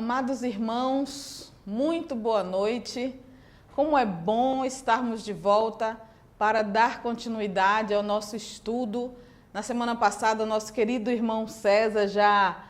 Amados irmãos, muito boa noite. Como é bom estarmos de volta para dar continuidade ao nosso estudo. Na semana passada, nosso querido irmão César já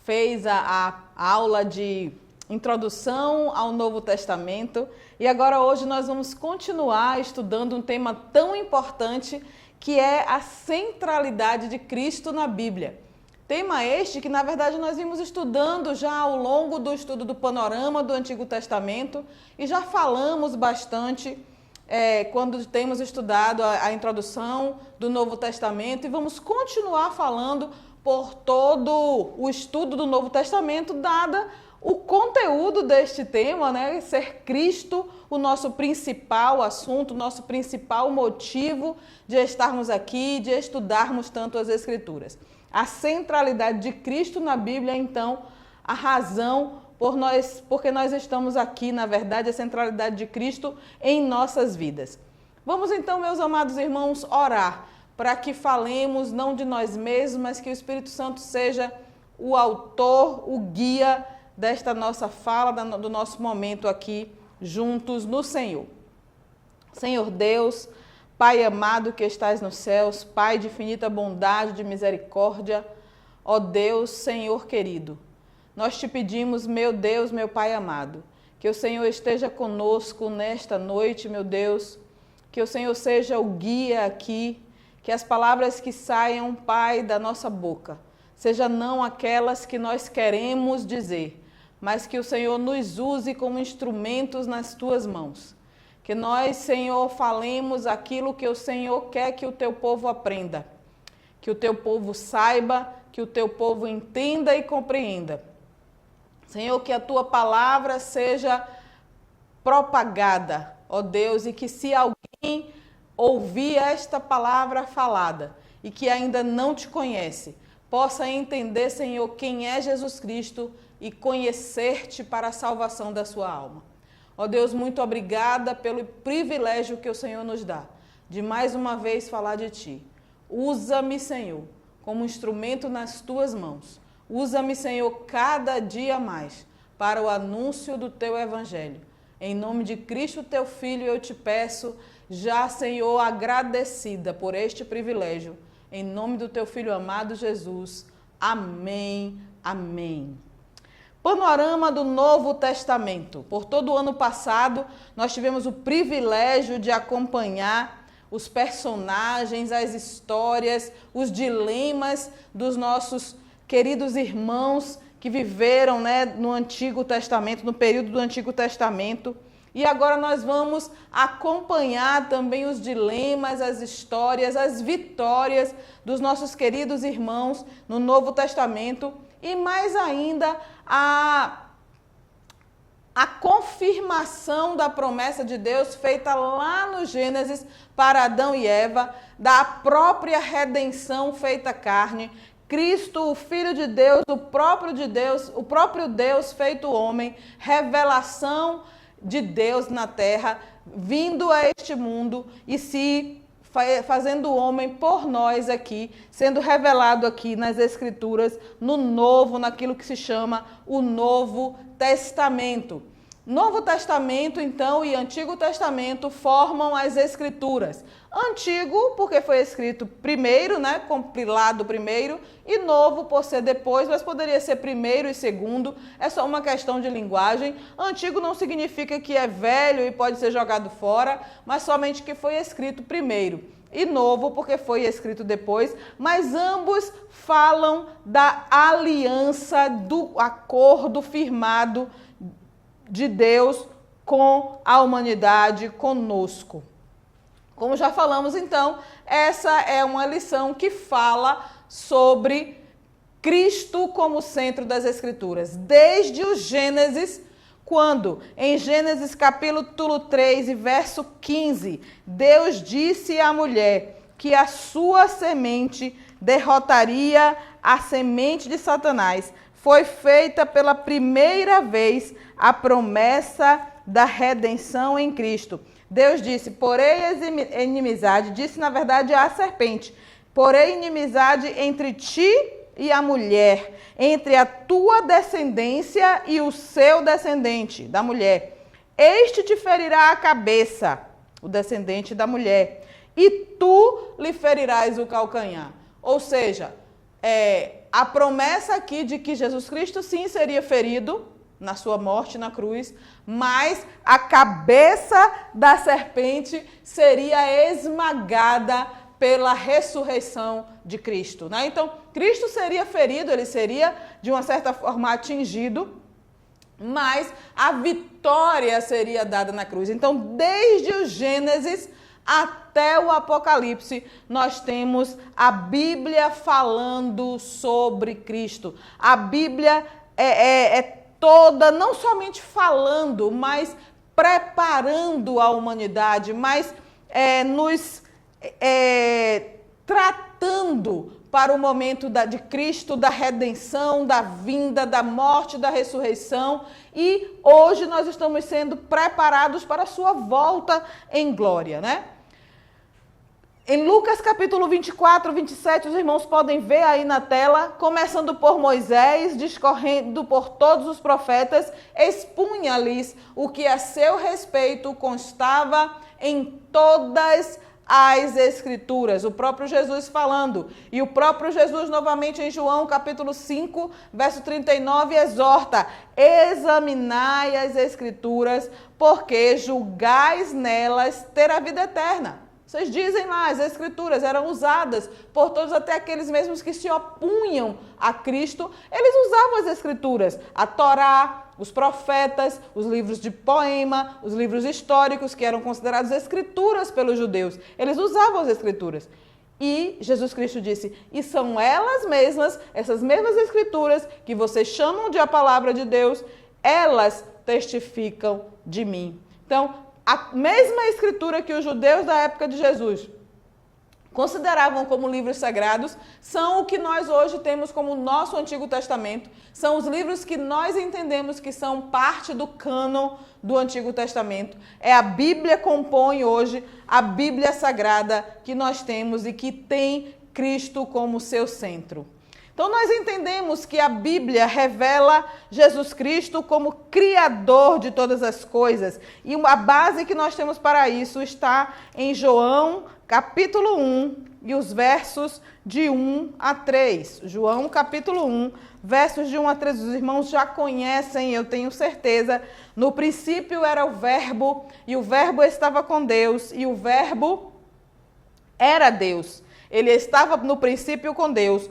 fez a aula de introdução ao Novo Testamento e agora hoje nós vamos continuar estudando um tema tão importante que é a centralidade de Cristo na Bíblia. Tema este que, na verdade, nós vimos estudando já ao longo do estudo do panorama do Antigo Testamento e já falamos bastante quando temos estudado a introdução do Novo Testamento e vamos continuar falando por todo o estudo do Novo Testamento, dada o conteúdo deste tema, né? Ser Cristo o nosso principal assunto, o nosso principal motivo de estarmos aqui, de estudarmos tanto as Escrituras. A centralidade de Cristo na Bíblia, então, a razão porque nós estamos aqui, na verdade, a centralidade de Cristo em nossas vidas. Vamos então, meus amados irmãos, orar para que falemos não de nós mesmos, mas que o Espírito Santo seja o autor, o guia desta nossa fala, do nosso momento aqui juntos no Senhor. Senhor Deus, Pai amado que estás nos céus, Pai de infinita bondade, de misericórdia, ó Deus, Senhor querido, nós te pedimos, meu Deus, meu Pai amado, que o Senhor esteja conosco nesta noite, meu Deus, que o Senhor seja o guia aqui, que as palavras que saiam, Pai, da nossa boca, sejam não aquelas que nós queremos dizer, mas que o Senhor nos use como instrumentos nas tuas mãos. Que nós, Senhor, falemos aquilo que o Senhor quer que o teu povo aprenda, que o teu povo saiba, que o teu povo entenda e compreenda. Senhor, que a tua palavra seja propagada, ó Deus, e que se alguém ouvir esta palavra falada e que ainda não te conhece, possa entender, Senhor, quem é Jesus Cristo e conhecer-te para a salvação da sua alma. Ó Deus, muito obrigada pelo privilégio que o Senhor nos dá, de mais uma vez falar de Ti. Usa-me, Senhor, como instrumento nas Tuas mãos. Usa-me, Senhor, cada dia mais para o anúncio do Teu Evangelho. Em nome de Cristo, Teu Filho, eu te peço, já, Senhor, agradecida por este privilégio. Em nome do Teu Filho amado Jesus. Amém, amém. Panorama do Novo Testamento. Por todo o ano passado, nós tivemos o privilégio de acompanhar os personagens, as histórias, os dilemas dos nossos queridos irmãos que viveram, né, no Antigo Testamento, no período do Antigo Testamento. E agora nós vamos acompanhar também os dilemas, as histórias, as vitórias dos nossos queridos irmãos no Novo Testamento. E mais ainda, a confirmação da promessa de Deus feita lá no Gênesis para Adão e Eva, da própria redenção feita carne, Cristo, o Filho de Deus, o próprio Deus feito homem, revelação de Deus na terra, vindo a este mundo e se fazendo homem por nós aqui, sendo revelado aqui nas Escrituras, no Novo, naquilo que se chama o Novo Testamento. Novo Testamento, então, e Antigo Testamento formam as Escrituras. Antigo, porque foi escrito primeiro, né, compilado primeiro, e novo por ser depois, mas poderia ser primeiro e segundo, é só uma questão de linguagem. Antigo não significa que é velho e pode ser jogado fora, mas somente que foi escrito primeiro. E novo, porque foi escrito depois, mas ambos falam da aliança, do acordo firmado de Deus com a humanidade, conosco. Como já falamos, então, essa é uma lição que fala sobre Cristo como centro das Escrituras. Desde o Gênesis, quando, em Gênesis capítulo 3 e verso 15, Deus disse à mulher que a sua semente derrotaria a semente de Satanás, foi feita pela primeira vez a promessa da redenção em Cristo. Deus disse, porém inimizade, disse na verdade à serpente, porém inimizade entre ti e a mulher, entre a tua descendência e o seu descendente, da mulher. Este te ferirá a cabeça, o descendente da mulher, e tu lhe ferirás o calcanhar. Ou seja, a promessa aqui de que Jesus Cristo sim seria ferido na sua morte na cruz, mas a cabeça da serpente seria esmagada pela ressurreição de Cristo, né? Então, Cristo seria ferido, ele seria de uma certa forma atingido, mas a vitória seria dada na cruz. Então, desde o Gênesis até o Apocalipse, nós temos a Bíblia falando sobre Cristo. A Bíblia é toda, não somente falando, mas preparando a humanidade, mas nos tratando para o momento de Cristo, da redenção, da vinda, da morte, da ressurreição. E hoje nós estamos sendo preparados para a sua volta em glória, né? Em Lucas capítulo 24, 27, os irmãos podem ver aí na tela, começando por Moisés, discorrendo por todos os profetas, expunha-lhes o que a seu respeito constava em todas as Escrituras. O próprio Jesus falando. E o próprio Jesus, novamente em João capítulo 5, verso 39, exorta: examinai as Escrituras, porque julgais nelas ter a vida eterna. Vocês dizem lá, as Escrituras eram usadas por todos, até aqueles mesmos que se opunham a Cristo. Eles usavam as Escrituras, a Torá, os profetas, os livros de poema, os livros históricos, que eram considerados escrituras pelos judeus. Eles usavam as Escrituras. E Jesus Cristo disse, e são elas mesmas, essas mesmas Escrituras, que vocês chamam de a palavra de Deus, elas testificam de mim. Então, a mesma escritura que os judeus da época de Jesus consideravam como livros sagrados, são o que nós hoje temos como nosso Antigo Testamento, são os livros que nós entendemos que são parte do cânon do Antigo Testamento. É a Bíblia compõe hoje a Bíblia Sagrada que nós temos e que tem Cristo como seu centro. Então, nós entendemos que a Bíblia revela Jesus Cristo como Criador de todas as coisas. E a base que nós temos para isso está em João, capítulo 1, e os versos de 1 a 3. João, capítulo 1, versos de 1 a 3. Os irmãos já conhecem, eu tenho certeza. No princípio era o Verbo, e o Verbo estava com Deus, e o Verbo era Deus. Ele estava no princípio com Deus.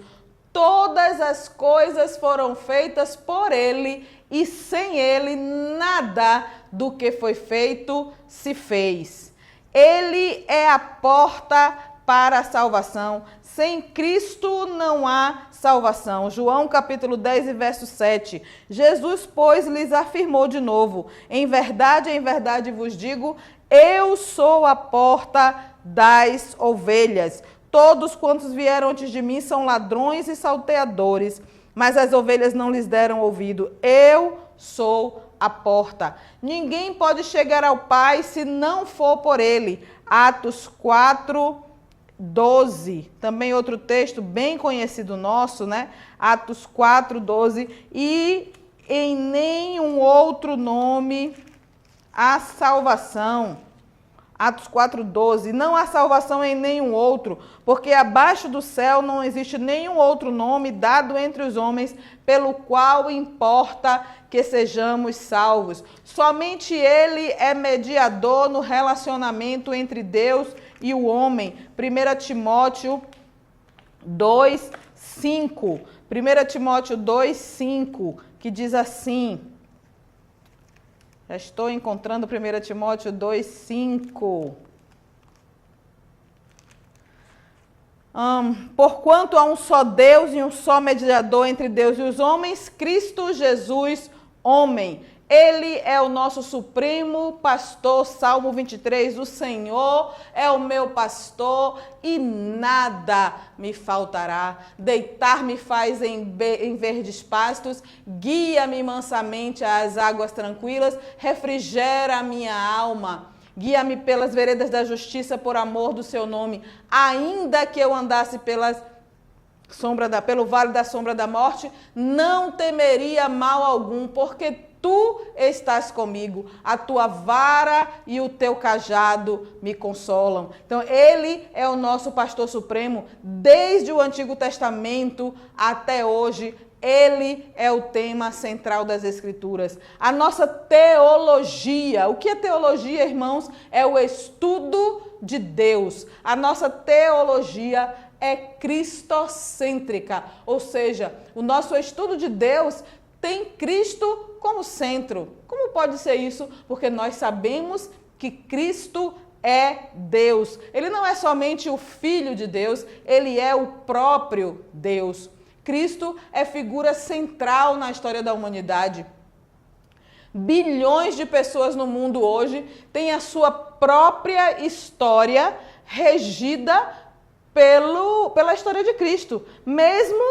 Todas as coisas foram feitas por ele e sem ele nada do que foi feito se fez. Ele é a porta para a salvação. Sem Cristo não há salvação. João capítulo 10 e verso 7. Jesus, pois, lhes afirmou de novo: em verdade vos digo, eu sou a porta das ovelhas. Todos quantos vieram antes de mim são ladrões e salteadores, mas as ovelhas não lhes deram ouvido. Eu sou a porta. Ninguém pode chegar ao Pai se não for por ele. Atos 4, 12. Também outro texto bem conhecido nosso, né? Atos 4, 12. E em nenhum outro nome há salvação. Atos 4,12, não há salvação em nenhum outro, porque abaixo do céu não existe nenhum outro nome dado entre os homens, pelo qual importa que sejamos salvos. Somente ele é mediador no relacionamento entre Deus e o homem. 1 Timóteo 2,5. 1 Timóteo 2,5, que diz assim... Já estou encontrando 1 Timóteo 2,5. Porquanto há um só Deus e um só mediador entre Deus e os homens, Cristo Jesus, homem. Ele é o nosso supremo pastor, Salmo 23, o Senhor é o meu pastor e nada me faltará. Deitar-me faz em verdes pastos, guia-me mansamente às águas tranquilas, refrigera a minha alma. Guia-me pelas veredas da justiça por amor do seu nome, ainda que eu andasse pelo vale da sombra da morte, não temeria mal algum, porque tu estás comigo, a tua vara e o teu cajado me consolam. Então, ele é o nosso pastor supremo desde o Antigo Testamento até hoje. Ele é o tema central das Escrituras. A nossa teologia, o que é teologia, irmãos? É o estudo de Deus. A nossa teologia é cristocêntrica, ou seja, o nosso estudo de Deus tem Cristo como centro. Como pode ser isso? Porque nós sabemos que Cristo é Deus. Ele não é somente o Filho de Deus, ele é o próprio Deus. Cristo é figura central na história da humanidade. Bilhões de pessoas no mundo hoje têm a sua própria história regida pela história de Cristo. Mesmo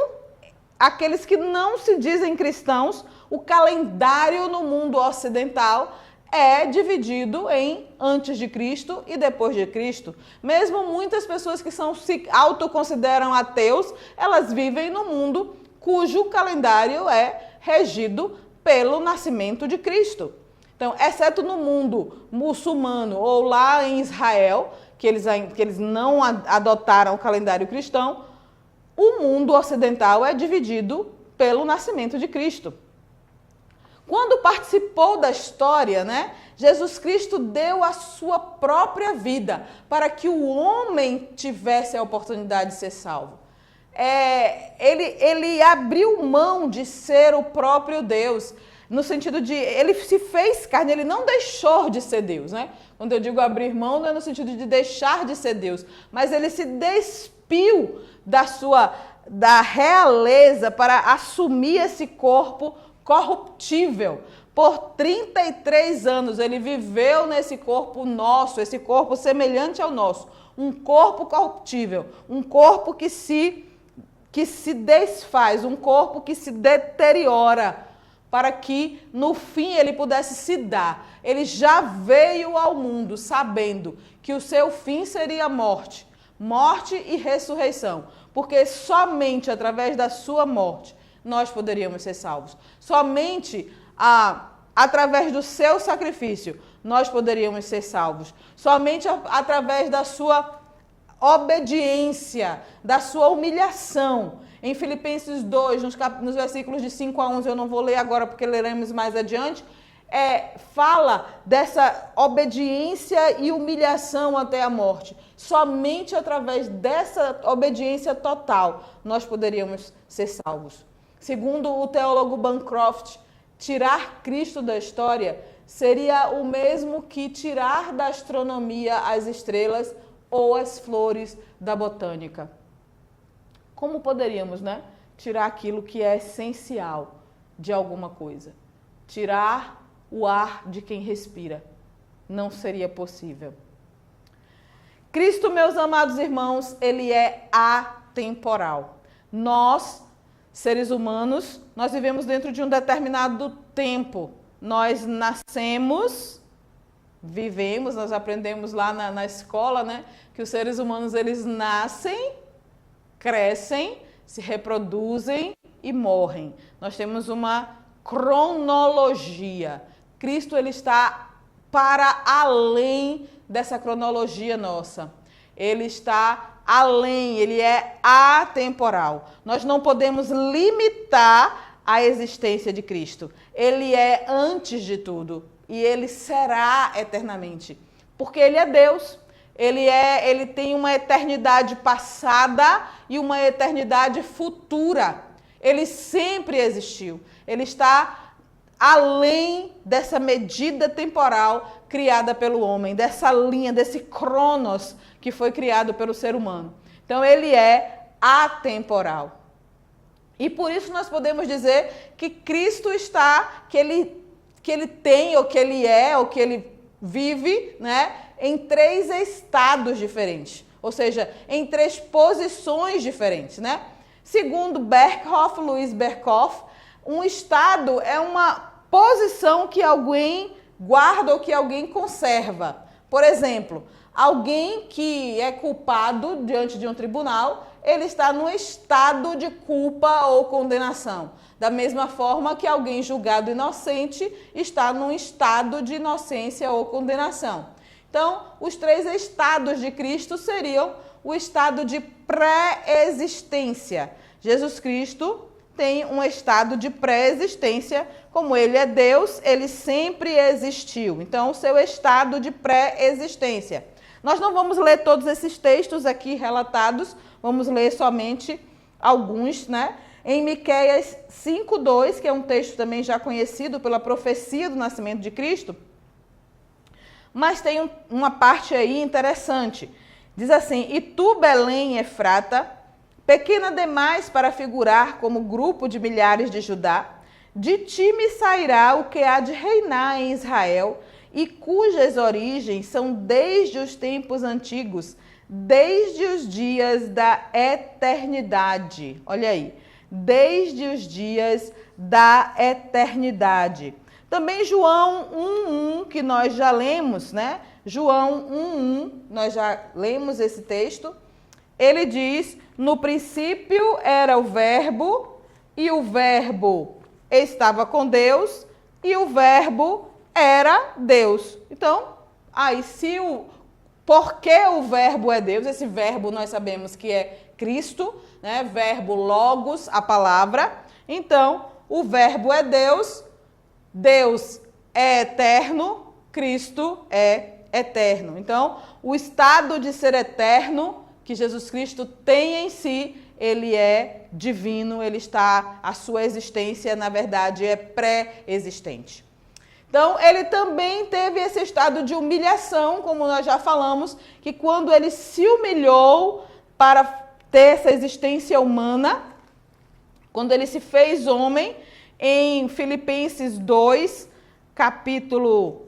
aqueles que não se dizem cristãos, o calendário no mundo ocidental é dividido em antes de Cristo e depois de Cristo. Mesmo muitas pessoas que se autoconsideram ateus, elas vivem no mundo cujo calendário é regido pelo nascimento de Cristo. Então, exceto no mundo muçulmano ou lá em Israel, que eles não adotaram o calendário cristão, o mundo ocidental é dividido pelo nascimento de Cristo. Quando participou da história, Jesus Cristo deu a sua própria vida para que o homem tivesse a oportunidade de ser salvo. Ele abriu mão de ser o próprio Deus, no sentido de ele se fez carne, ele não deixou de ser Deus, Quando eu digo abrir mão, não é no sentido de deixar de ser Deus, mas ele se despiu da realeza para assumir esse corpo corruptível. Por 33 anos ele viveu nesse corpo nosso, esse corpo semelhante ao nosso, um corpo corruptível, um corpo que se desfaz, um corpo que se deteriora, para que no fim ele pudesse se dar. Ele já veio ao mundo sabendo que o seu fim seria morte e ressurreição, porque somente através da sua morte nós poderíamos ser salvos. Somente através do seu sacrifício nós poderíamos ser salvos. Somente através da sua obediência, da sua humilhação. Em Filipenses 2, nos versículos de 5 a 11, eu não vou ler agora porque leremos mais adiante, fala dessa obediência e humilhação até a morte. Somente através dessa obediência total nós poderíamos ser salvos. Segundo o teólogo Bancroft, tirar Cristo da história seria o mesmo que tirar da astronomia as estrelas ou as flores da botânica. Como poderíamos, tirar aquilo que é essencial de alguma coisa? Tirar o ar de quem respira. Não seria possível. Cristo, meus amados irmãos, ele é atemporal. Nós, seres humanos, nós vivemos dentro de um determinado tempo. Nós nascemos, vivemos, nós aprendemos lá na escola, que os seres humanos, eles nascem, crescem, se reproduzem e morrem. Nós temos uma cronologia. Cristo, ele está para além dessa cronologia nossa. Ele está além, ele é atemporal. Nós não podemos limitar a existência de Cristo. Ele é antes de tudo e ele será eternamente, porque ele é Deus. Ele tem uma eternidade passada e uma eternidade futura. Ele sempre existiu. Ele está além dessa medida temporal criada pelo homem, dessa linha, desse cronos que foi criado pelo ser humano. Então, ele é atemporal. E por isso nós podemos dizer que Cristo está, que ele tem, ou que ele é, ou que ele vive, em 3 estados diferentes. Ou seja, em 3 posições diferentes, Segundo Luiz Berkhoff, um estado é uma posição que alguém guarda ou que alguém conserva. Por exemplo, alguém que é culpado diante de um tribunal, ele está num estado de culpa ou condenação. Da mesma forma que alguém julgado inocente está num estado de inocência ou condenação. Então, os 3 estados de Cristo seriam o estado de pré-existência. Jesus Cristo tem um estado de pré-existência, como ele é Deus, ele sempre existiu. Então, o seu estado de pré-existência. Nós não vamos ler todos esses textos aqui relatados, vamos ler somente alguns, né? Em Miqueias 5:2, que é um texto também já conhecido pela profecia do nascimento de Cristo, mas tem uma parte aí interessante. Diz assim: e tu, Belém, Efrata, pequena demais para figurar como grupo de milhares de Judá, de ti me sairá o que há de reinar em Israel, e cujas origens são desde os tempos antigos, desde os dias da eternidade. Olha aí, desde os dias da eternidade. Também João 1:1, que nós já lemos, né? João 1:1, nós já lemos esse texto. Ele diz: no princípio era o verbo, e o verbo estava com Deus, e o verbo era Deus. Então, aí porque o verbo é Deus, esse verbo nós sabemos que é Cristo, né? Verbo logos, a palavra. Então, o verbo é Deus, Deus é eterno, Cristo é eterno. Então, o estado de ser eterno que Jesus Cristo tem em si, ele é divino, a sua existência, na verdade, é pré-existente. Então, ele também teve esse estado de humilhação, como nós já falamos, que quando ele se humilhou para ter essa existência humana, quando ele se fez homem, em Filipenses 2, capítulo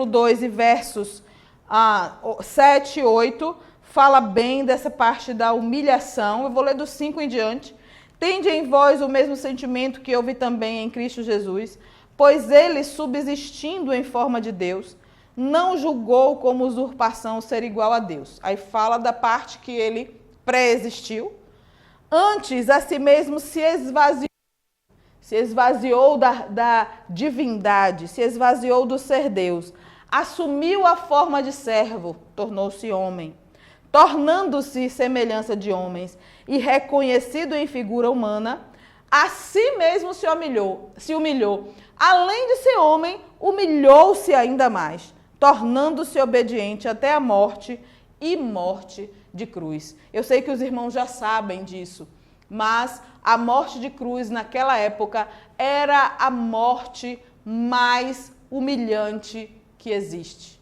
2 e versos 7 e 8, fala bem dessa parte da humilhação. Eu vou ler do 5 em diante. Tende em vós o mesmo sentimento que houve também em Cristo Jesus, pois ele, subsistindo em forma de Deus, não julgou como usurpação ser igual a Deus. Aí fala da parte que ele pré-existiu. Antes, a si mesmo se esvaziou da divindade, se esvaziou do ser Deus, assumiu a forma de servo, tornou-se homem, tornando-se semelhança de homens e reconhecido em figura humana, a si mesmo se humilhou. Além de ser homem, humilhou-se ainda mais, tornando-se obediente até a morte e morte de cruz. Eu sei que os irmãos já sabem disso, mas a morte de cruz naquela época era a morte mais humilhante que existe.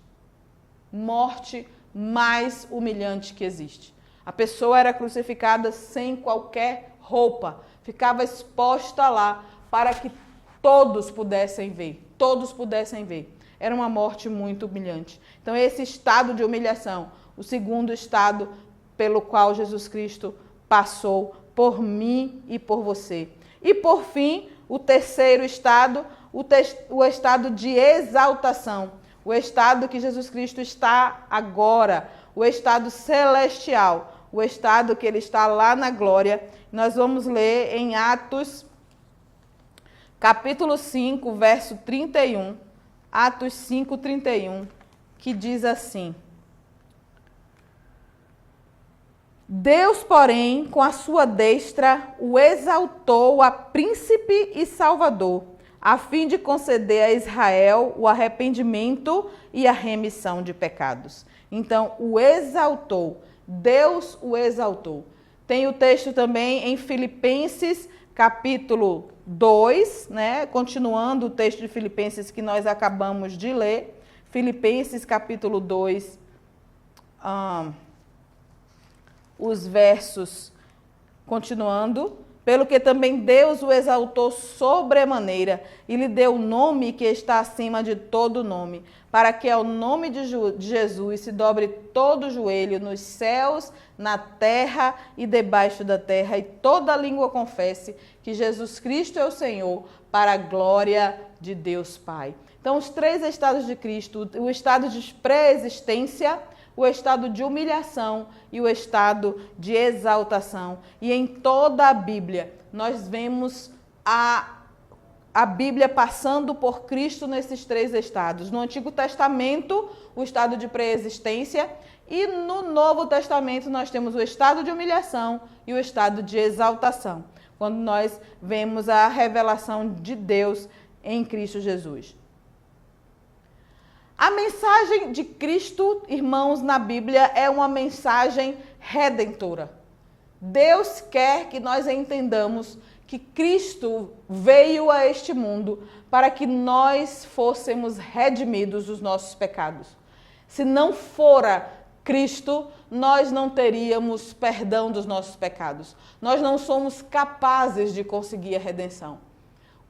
Morte mais humilhante que existe. A pessoa era crucificada sem qualquer roupa, ficava exposta lá para que todos pudessem ver, Era uma morte muito humilhante. Então, esse estado de humilhação, o segundo estado pelo qual Jesus Cristo passou por mim e por você. E, por fim, o terceiro estado, o estado de exaltação, o estado que Jesus Cristo está agora, o estado celestial, o estado que ele está lá na glória. Nós vamos ler em Atos, capítulo 5, verso 31, Atos 5, 31, que diz assim: Deus, porém, com a sua destra, o exaltou a príncipe e salvador, a fim de conceder a Israel o arrependimento e a remissão de pecados. Então, o exaltou, Deus o exaltou. Tem o texto também em Filipenses, capítulo 2, né? Continuando o texto de Filipenses que nós acabamos de ler. Filipenses, capítulo 2, os versos, continuando, pelo que também Deus o exaltou sobremaneira e lhe deu o nome que está acima de todo nome, para que ao nome de Jesus se dobre todo o joelho nos céus, na terra e debaixo da terra, e toda língua confesse que Jesus Cristo é o Senhor, para a glória de Deus Pai. Então, os três estados de Cristo: o estado de pré-existência, o estado de humilhação e o estado de exaltação. E em toda a Bíblia, nós vemos a Bíblia passando por Cristo nesses três estados. No Antigo Testamento, o estado de pré-existência, e no Novo Testamento nós temos o estado de humilhação e o estado de exaltação, quando nós vemos a revelação de Deus em Cristo Jesus. A mensagem de Cristo, irmãos, na Bíblia é uma mensagem redentora. Deus quer que nós entendamos que Cristo veio a este mundo para que nós fôssemos redimidos dos nossos pecados. Se não fora Cristo, nós não teríamos perdão dos nossos pecados. Nós não somos capazes de conseguir a redenção.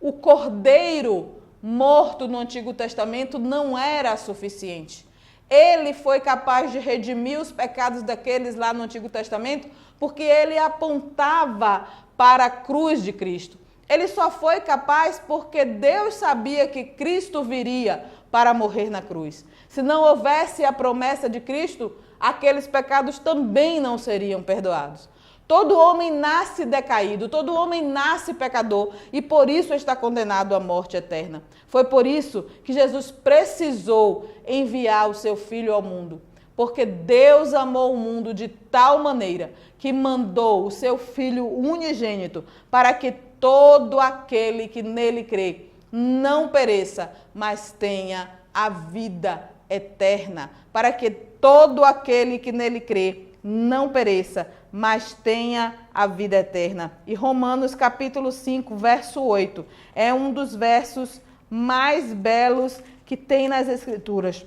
O Cordeiro morto no Antigo Testamento não era suficiente. Ele foi capaz de redimir os pecados daqueles lá no Antigo Testamento porque ele apontava para a cruz de Cristo. Ele só foi capaz porque Deus sabia que Cristo viria para morrer na cruz. Se não houvesse a promessa de Cristo, aqueles pecados também não seriam perdoados. Todo homem nasce decaído, todo homem nasce pecador e por isso está condenado à morte eterna. Foi por isso que Jesus precisou enviar o seu Filho ao mundo, porque Deus amou o mundo de tal maneira que mandou o seu Filho unigênito para que todo aquele que nele crê não pereça, mas tenha a vida eterna. Para que todo aquele que nele crê não pereça, mas tenha a vida eterna. E Romanos capítulo 5, verso 8, é um dos versos mais belos que tem nas Escrituras.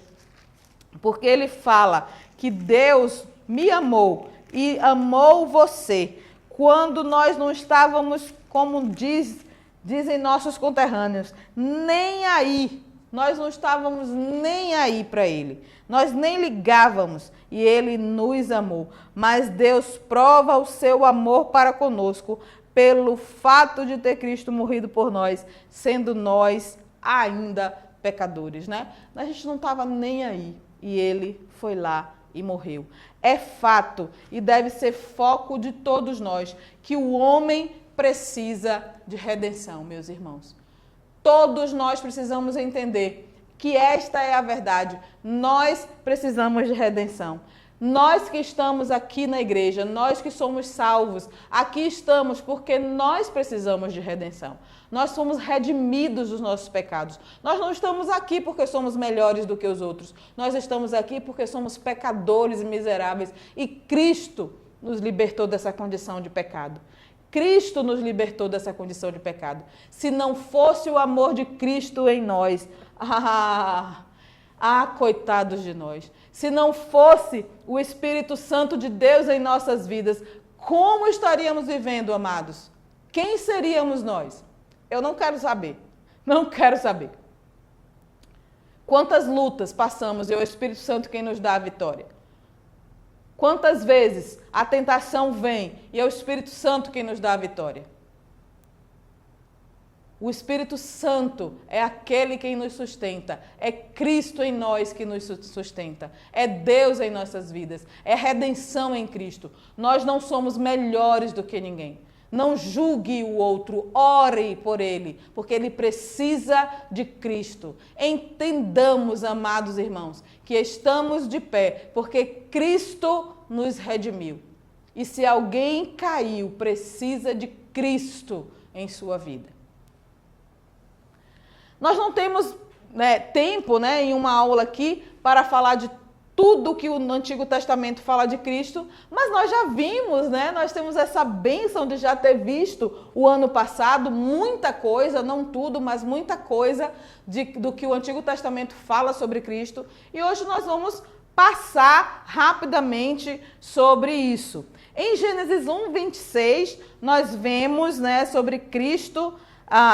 Porque ele fala que Deus me amou e amou você quando nós não estávamos, como dizem nossos conterrâneos, nem aí. Nós não estávamos nem aí para ele. Nós nem ligávamos e ele nos amou. Mas Deus prova o seu amor para conosco pelo fato de ter Cristo morrido por nós, sendo nós ainda pecadores, né? A gente não estava nem aí e ele foi lá e morreu. É fato e deve ser foco de todos nós que o homem precisa de redenção, meus irmãos. Todos nós precisamos entender que esta é a verdade. Nós precisamos de redenção. Nós que estamos aqui na igreja, nós que somos salvos, aqui estamos porque nós precisamos de redenção. Nós somos redimidos dos nossos pecados. Nós não estamos aqui porque somos melhores do que os outros. Nós estamos aqui porque somos pecadores e miseráveis e Cristo nos libertou dessa condição de pecado. Cristo nos libertou dessa condição de pecado. Se não fosse o amor de Cristo em nós, coitados de nós. Se não fosse o Espírito Santo de Deus em nossas vidas, como estaríamos vivendo, amados? Quem seríamos nós? Eu não quero saber. Não quero saber. Quantas lutas passamos e é o Espírito Santo quem nos dá a vitória? Quantas vezes a tentação vem e é o Espírito Santo quem nos dá a vitória? O Espírito Santo é aquele quem nos sustenta. É Cristo em nós que nos sustenta. É Deus em nossas vidas. É redenção em Cristo. Nós não somos melhores do que ninguém. Não julgue o outro, ore por ele, porque ele precisa de Cristo. Entendamos, amados irmãos, que estamos de pé, porque Cristo nos redimiu. E se alguém caiu, precisa de Cristo em sua vida. Nós não temos tempo em uma aula aqui para falar de tudo que o Antigo Testamento fala de Cristo, mas nós já vimos, nós temos essa bênção de já ter visto o ano passado muita coisa, não tudo, mas muita coisa do que o Antigo Testamento fala sobre Cristo. E hoje nós vamos passar rapidamente sobre isso. Em Gênesis 1, 26, nós vemos sobre Cristo,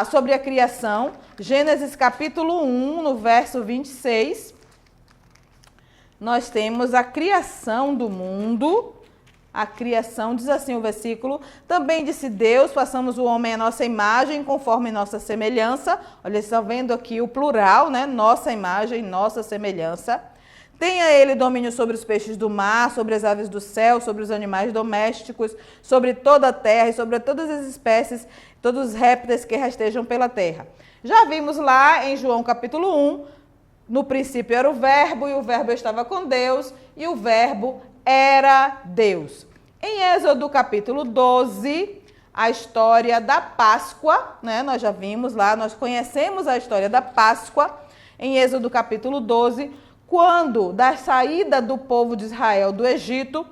sobre a criação. Gênesis capítulo 1, no verso 26. Nós temos a criação do mundo. A criação, diz assim o versículo: também disse Deus, façamos o homem à nossa imagem, conforme nossa semelhança. Olha, vocês estão vendo aqui o plural, nossa imagem, nossa semelhança. Tenha ele domínio sobre os peixes do mar, sobre as aves do céu, sobre os animais domésticos, sobre toda a terra e sobre todas as espécies, todos os répteis que rastejam pela terra. Já vimos lá em João capítulo 1, no princípio era o verbo, e o verbo estava com Deus, e o verbo era Deus. Em Êxodo capítulo 12, a história da Páscoa, né? Nós já vimos lá, nós conhecemos a história da Páscoa, em Êxodo capítulo 12, quando, da saída do povo de Israel do Egito,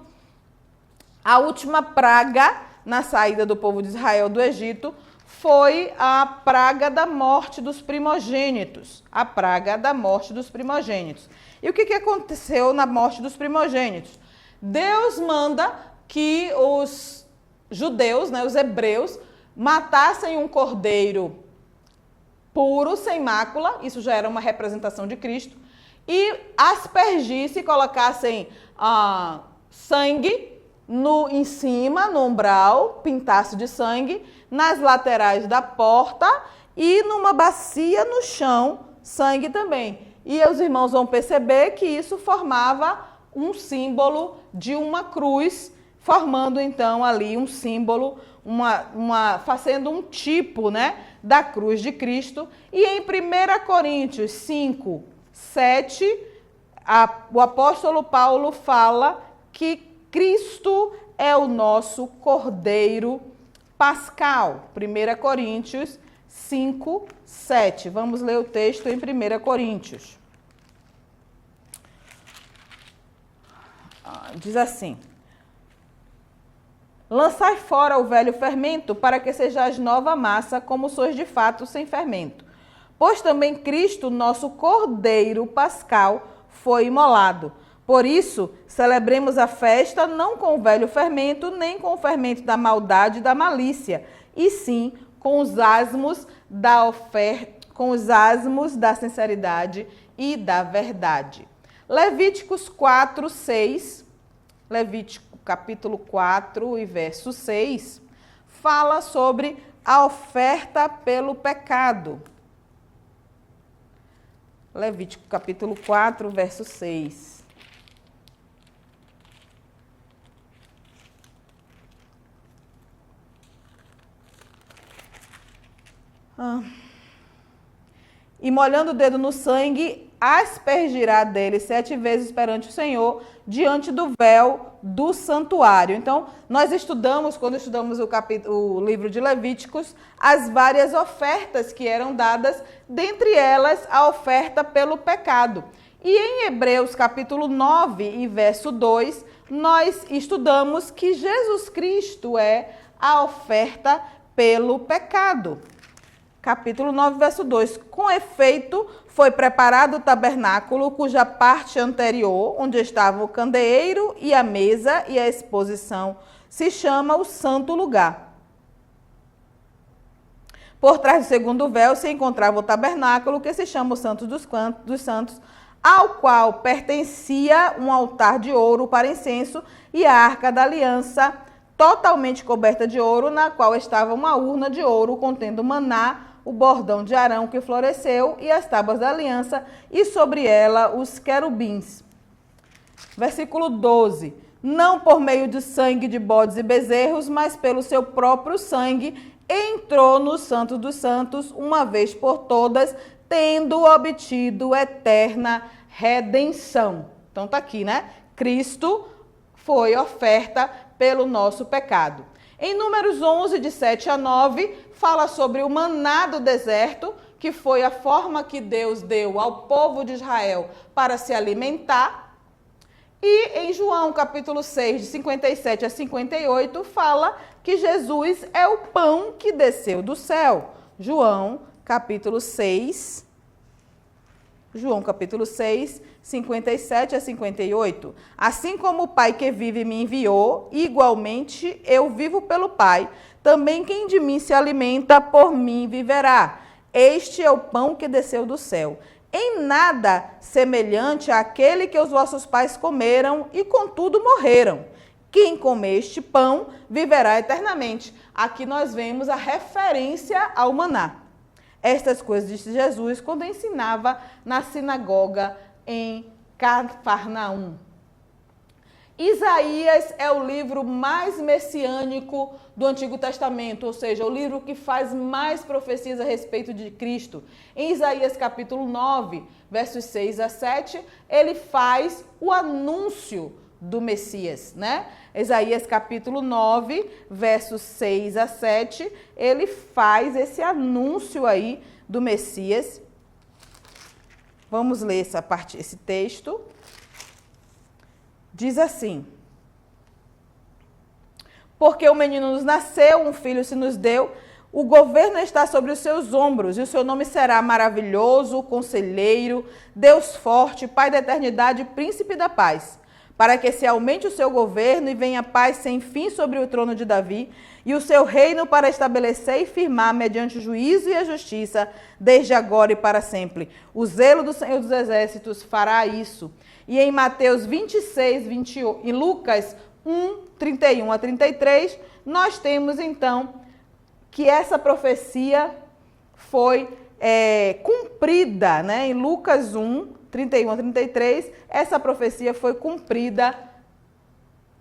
a última praga na saída do povo de Israel do Egito foi a praga da morte dos primogênitos. A praga da morte dos primogênitos. E o que aconteceu na morte dos primogênitos? Deus manda que os judeus, né, os hebreus, matassem um cordeiro puro, sem mácula, isso já era uma representação de Cristo, e aspergisse, colocassem sangue em cima, no umbral, pintasse de sangue, nas laterais da porta e numa bacia no chão, sangue também. E os irmãos vão perceber que isso formava um símbolo de uma cruz, formando então ali um símbolo, fazendo um tipo, né, da cruz de Cristo. E em 1 Coríntios 5, 7, o apóstolo Paulo fala que Cristo é o nosso Cordeiro Pascal. 1 Coríntios 5, 7. Vamos ler o texto em 1 Coríntios. Diz assim: lançai fora o velho fermento, para que sejais nova massa, como sois de fato sem fermento. Pois também Cristo, nosso Cordeiro Pascal, foi imolado. Por isso, celebremos a festa não com o velho fermento, nem com o fermento da maldade e da malícia, e sim com os asmos da oferta, com os asmos da sinceridade e da verdade. Levíticos 4, 6, Levítico capítulo 4 e verso 6, fala sobre a oferta pelo pecado. Levítico capítulo 4, verso 6. E molhando o dedo no sangue, aspergirá dele 7 vezes perante o Senhor, diante do véu do santuário. Então, nós estudamos, quando estudamos o livro de Levíticos, as várias ofertas que eram dadas, dentre elas a oferta pelo pecado. E em Hebreus capítulo 9 e verso 2, nós estudamos que Jesus Cristo é a oferta pelo pecado. Capítulo 9, verso 2. Com efeito, foi preparado o tabernáculo, cuja parte anterior, onde estava o candeeiro e a mesa e a exposição, se chama o Santo Lugar. Por trás do segundo véu se encontrava o tabernáculo, que se chama o Santo dos Santos, ao qual pertencia um altar de ouro para incenso e a arca da aliança, totalmente coberta de ouro, na qual estava uma urna de ouro contendo maná, o bordão de Arão que floresceu e as tábuas da aliança, e sobre ela os querubins. Versículo 12. Não por meio de sangue de bodes e bezerros, mas pelo seu próprio sangue, entrou no Santo dos Santos, uma vez por todas, tendo obtido eterna redenção. Então tá aqui, né? Cristo foi oferta pelo nosso pecado. Em Números 11, de 7 a 9, fala sobre o maná do deserto, que foi a forma que Deus deu ao povo de Israel para se alimentar. E em João, capítulo 6, de 57 a 58, fala que Jesus é o pão que desceu do céu. João, capítulo 6, 57 a 58. Assim como o Pai que vive me enviou, igualmente eu vivo pelo Pai. Também quem de mim se alimenta, por mim viverá. Este é o pão que desceu do céu. Em nada semelhante àquele que os vossos pais comeram e contudo morreram. Quem comer este pão viverá eternamente. Aqui nós vemos a referência ao maná. Estas coisas disse Jesus quando ensinava na sinagoga em Cafarnaum. Isaías é o livro mais messiânico do Antigo Testamento, ou seja, o livro que faz mais profecias a respeito de Cristo. Em Isaías capítulo 9, versos 6 a 7, ele faz o anúncio do Messias, né? Isaías capítulo 9, versos 6 a 7, ele faz esse anúncio aí do Messias. Vamos ler esse texto. Diz assim: porque o menino nos nasceu, um filho se nos deu, o governo está sobre os seus ombros, e o seu nome será maravilhoso, conselheiro, Deus forte, Pai da eternidade, príncipe da paz. Para que se aumente o seu governo e venha paz sem fim sobre o trono de Davi, e o seu reino para estabelecer e firmar mediante o juízo e a justiça, desde agora e para sempre. O zelo do Senhor dos Exércitos fará isso. E em Mateus 26, 28, em Lucas 1, 31 a 33, nós temos então que essa profecia foi cumprida, né? Em Lucas 1, 31 a 33, essa profecia foi cumprida,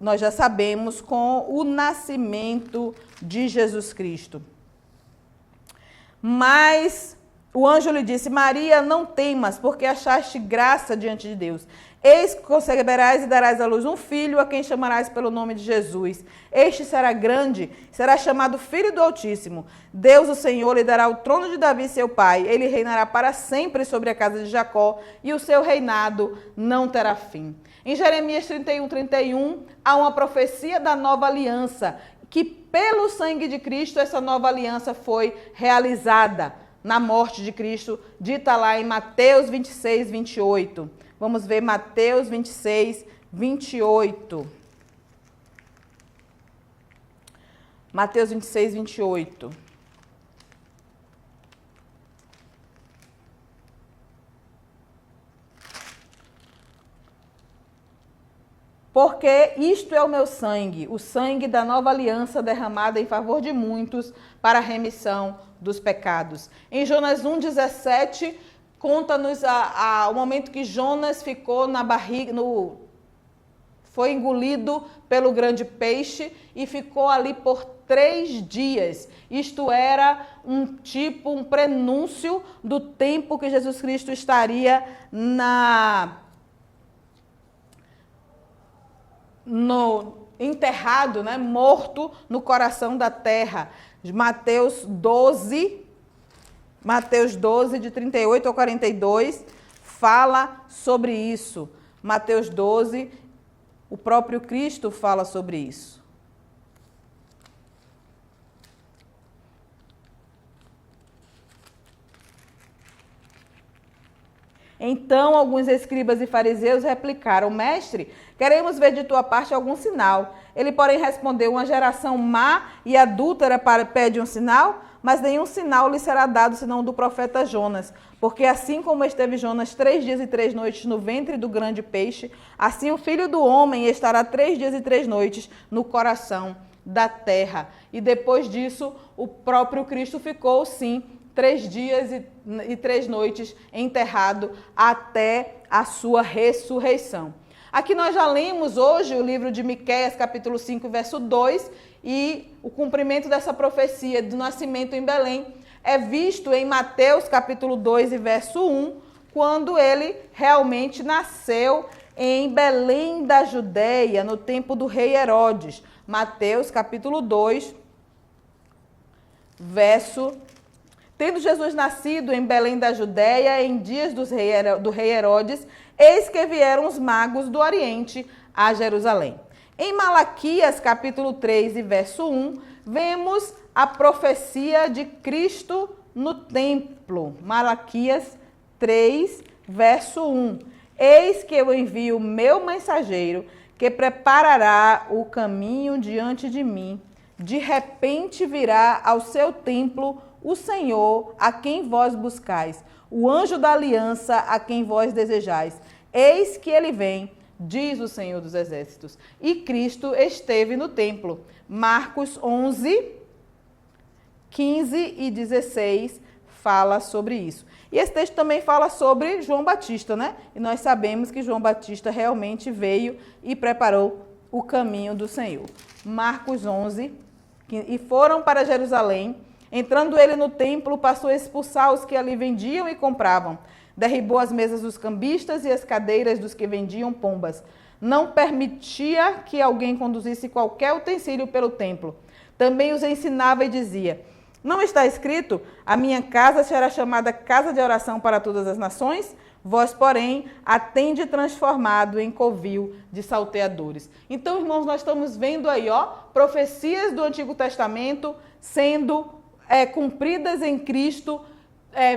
nós já sabemos, com o nascimento de Jesus Cristo. Mas o anjo lhe disse: Maria, não temas, porque achaste graça diante de Deus. Eis que conceberás e darás à luz um filho, a quem chamarás pelo nome de Jesus. Este será grande, será chamado Filho do Altíssimo. Deus, o Senhor, lhe dará o trono de Davi, seu pai. Ele reinará para sempre sobre a casa de Jacó, e o seu reinado não terá fim. Em Jeremias 31, 31, há uma profecia da nova aliança, que pelo sangue de Cristo essa nova aliança foi realizada na morte de Cristo, dita lá em Mateus 26, 28. Vamos ver Mateus 26, 28. Mateus 26, 28. Porque isto é o meu sangue, o sangue da nova aliança derramada em favor de muitos para a remissão dos pecados. Em Jonas 1,17, conta-nos o momento que Jonas ficou na barriga, foi engolido pelo grande peixe e ficou ali por 3 dias. Isto era um prenúncio do tempo que Jesus Cristo estaria enterrado, né, morto no coração da terra. Mateus 12, de 38 a 42, fala sobre isso. Mateus 12, o próprio Cristo fala sobre isso. Então, alguns escribas e fariseus replicaram: Mestre, queremos ver de tua parte algum sinal. Ele, porém, respondeu: uma geração má e adúltera pede um sinal, mas nenhum sinal lhe será dado senão do profeta Jonas. Porque assim como esteve Jonas 3 dias e 3 noites no ventre do grande peixe, assim o Filho do Homem estará 3 dias e 3 noites no coração da terra. E depois disso, o próprio Cristo ficou, sim, 3 dias e 3 noites enterrado até a sua ressurreição. Aqui nós já lemos hoje o livro de Miqueias, capítulo 5, verso 2, e o cumprimento dessa profecia do nascimento em Belém é visto em Mateus, capítulo 2 e verso 1, quando ele realmente nasceu em Belém da Judeia, no tempo do rei Herodes. Mateus, capítulo 2, verso 1. Tendo Jesus nascido em Belém da Judeia, em dias do rei Herodes, eis que vieram os magos do Oriente a Jerusalém. Em Malaquias, capítulo 3 e verso 1, vemos a profecia de Cristo no templo. Malaquias 3, verso 1. Eis que eu envio o meu mensageiro, que preparará o caminho diante de mim. De repente virá ao seu templo o Senhor, a quem vós buscais, o anjo da aliança, a quem vós desejais. Eis que ele vem, diz o Senhor dos Exércitos. E Cristo esteve no templo. Marcos 11, 15 e 16 fala sobre isso. E esse texto também fala sobre João Batista, né? E nós sabemos que João Batista realmente veio e preparou o caminho do Senhor. Marcos 11, e foram para Jerusalém. Entrando ele no templo, passou a expulsar os que ali vendiam e compravam. Derribou as mesas dos cambistas e as cadeiras dos que vendiam pombas. Não permitia que alguém conduzisse qualquer utensílio pelo templo. Também os ensinava e dizia: não está escrito, a minha casa será chamada casa de oração para todas as nações? Vós, porém, a tende transformado em covil de salteadores. Então, irmãos, nós estamos vendo aí, profecias do Antigo Testamento sendo cumpridas em Cristo,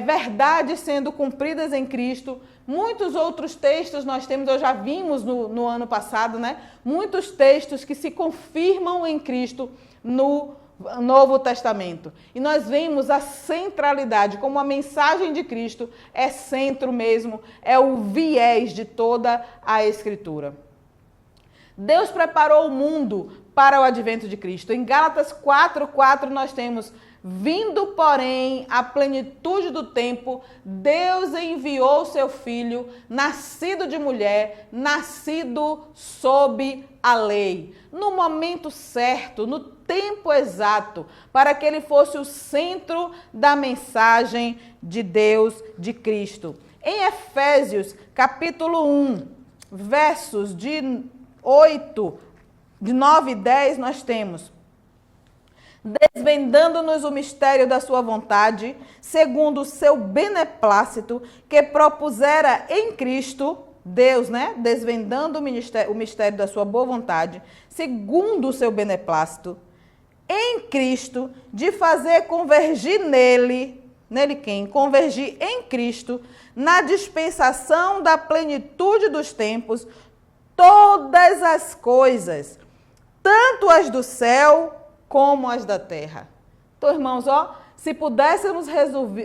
verdades sendo cumpridas em Cristo. Muitos outros textos nós temos, eu já vimos no ano passado, né? Muitos textos que se confirmam em Cristo no Novo Testamento. E nós vemos a centralidade, como a mensagem de Cristo é centro mesmo, é o viés de toda a Escritura. Deus preparou o mundo para o advento de Cristo. Em Gálatas 4:4 nós temos: vindo, porém, a plenitude do tempo, Deus enviou seu Filho, nascido de mulher, nascido sob a lei, no momento certo, no tempo exato, para que ele fosse o centro da mensagem de Deus, de Cristo. Em Efésios, capítulo 1, versos de 9 e 10, nós temos: desvendando-nos o mistério da sua vontade, segundo o seu beneplácito, que propusera em Cristo, Deus, né? Desvendando o mistério da sua boa vontade, segundo o seu beneplácito, em Cristo, de fazer convergir nele quem? Convergir em Cristo, na dispensação da plenitude dos tempos, todas as coisas, tanto as do céu como as da terra. Então, irmãos, se pudéssemos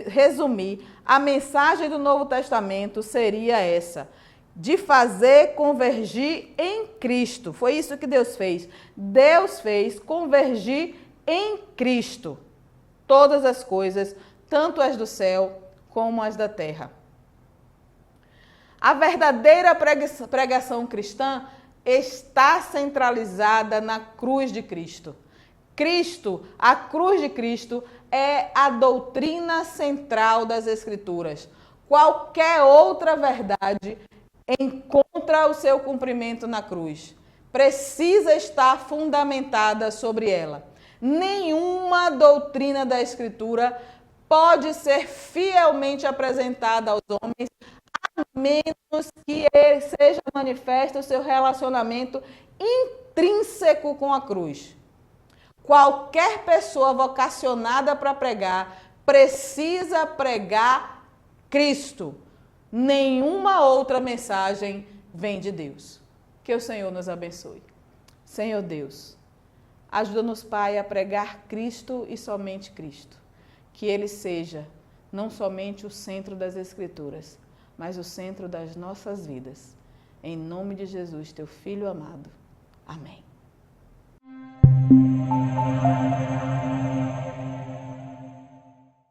resumir, a mensagem do Novo Testamento seria essa: de fazer convergir em Cristo. Foi isso que Deus fez. Deus fez convergir em Cristo todas as coisas, tanto as do céu como as da terra. A verdadeira pregação cristã está centralizada na cruz de Cristo. A cruz de Cristo é a doutrina central das Escrituras. Qualquer outra verdade encontra o seu cumprimento na cruz. Precisa estar fundamentada sobre ela. Nenhuma doutrina da Escritura pode ser fielmente apresentada aos homens, a menos que ele seja manifesto o seu relacionamento intrínseco com a cruz. Qualquer pessoa vocacionada para pregar precisa pregar Cristo. Nenhuma outra mensagem vem de Deus. Que o Senhor nos abençoe. Senhor Deus, ajuda-nos, Pai, a pregar Cristo e somente Cristo. Que Ele seja não somente o centro das Escrituras, mas o centro das nossas vidas. Em nome de Jesus, Teu Filho amado. Amém.